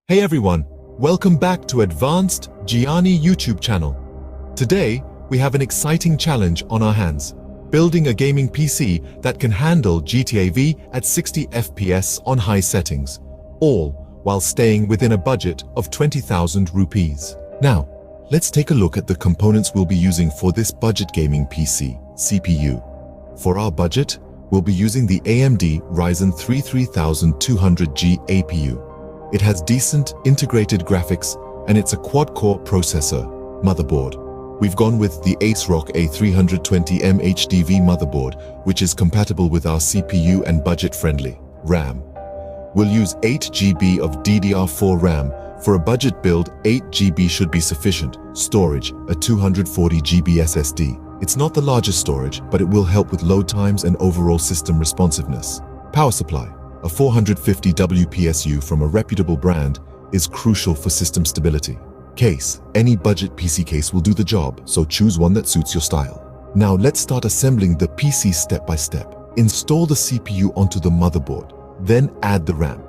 Hey everyone, welcome back to Advanced Gianni YouTube channel. Today, we have an exciting challenge on our hands. Building a gaming PC that can handle GTA V at 60 FPS on high settings, all while staying within a budget of 20,000 rupees. Now, let's take a look at the components we'll be using for this budget gaming PC, CPU. For our budget, we'll be using the AMD Ryzen 3 3200G APU. It has decent integrated graphics and it's a quad-core processor motherboard. We've gone with the ASRock A320M HDV motherboard, which is compatible with our CPU and budget-friendly RAM. We'll use 8GB of DDR4 RAM. For a budget build, 8GB should be sufficient. Storage, a 240GB SSD. It's not the largest storage, but it will help with load times and overall system responsiveness. Power supply, a 450 WPSU from a reputable brand, is crucial for system stability. Case, any budget PC case will do the job, so choose one that suits your style. Now let's start assembling the PC step by step. Install the CPU onto the motherboard, then add the RAM.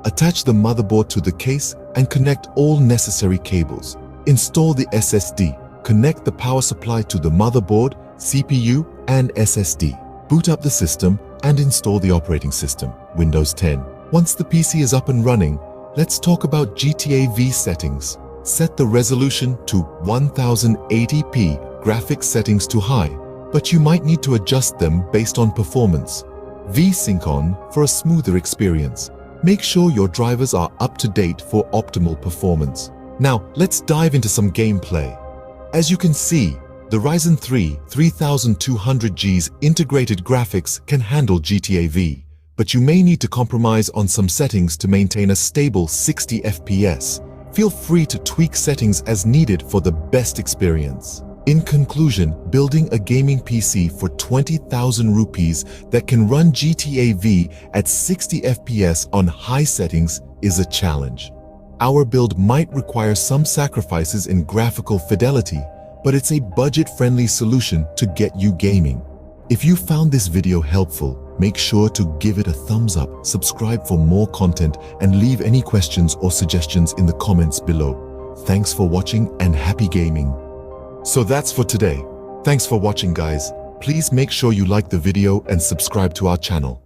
Attach the motherboard to the case and connect all necessary cables. Install the SSD. Connect the power supply to the motherboard, CPU, and SSD. Boot up the system and install the operating system, Windows 10. Once the PC is up and running, let's talk about GTA V settings. Set the resolution to 1080p, graphics settings to high, but you might need to adjust them based on performance. V-Sync on for a smoother experience. Make sure your drivers are up to date for optimal performance. Now, let's dive into some gameplay. As you can see, the Ryzen 3 3200G's integrated graphics can handle GTA V, but you may need to compromise on some settings to maintain a stable 60 FPS. Feel free to tweak settings as needed for the best experience. In conclusion, building a gaming PC for 20,000 rupees that can run GTA V at 60 FPS on high settings is a challenge. Our build might require some sacrifices in graphical fidelity, but it's a budget-friendly solution to get you gaming. If you found this video helpful, make sure to give it a thumbs up, subscribe for more content, and leave any questions or suggestions in the comments below. Thanks for watching and happy gaming. So that's for today. Thanks for watching, guys. Please make sure you like the video and subscribe to our channel.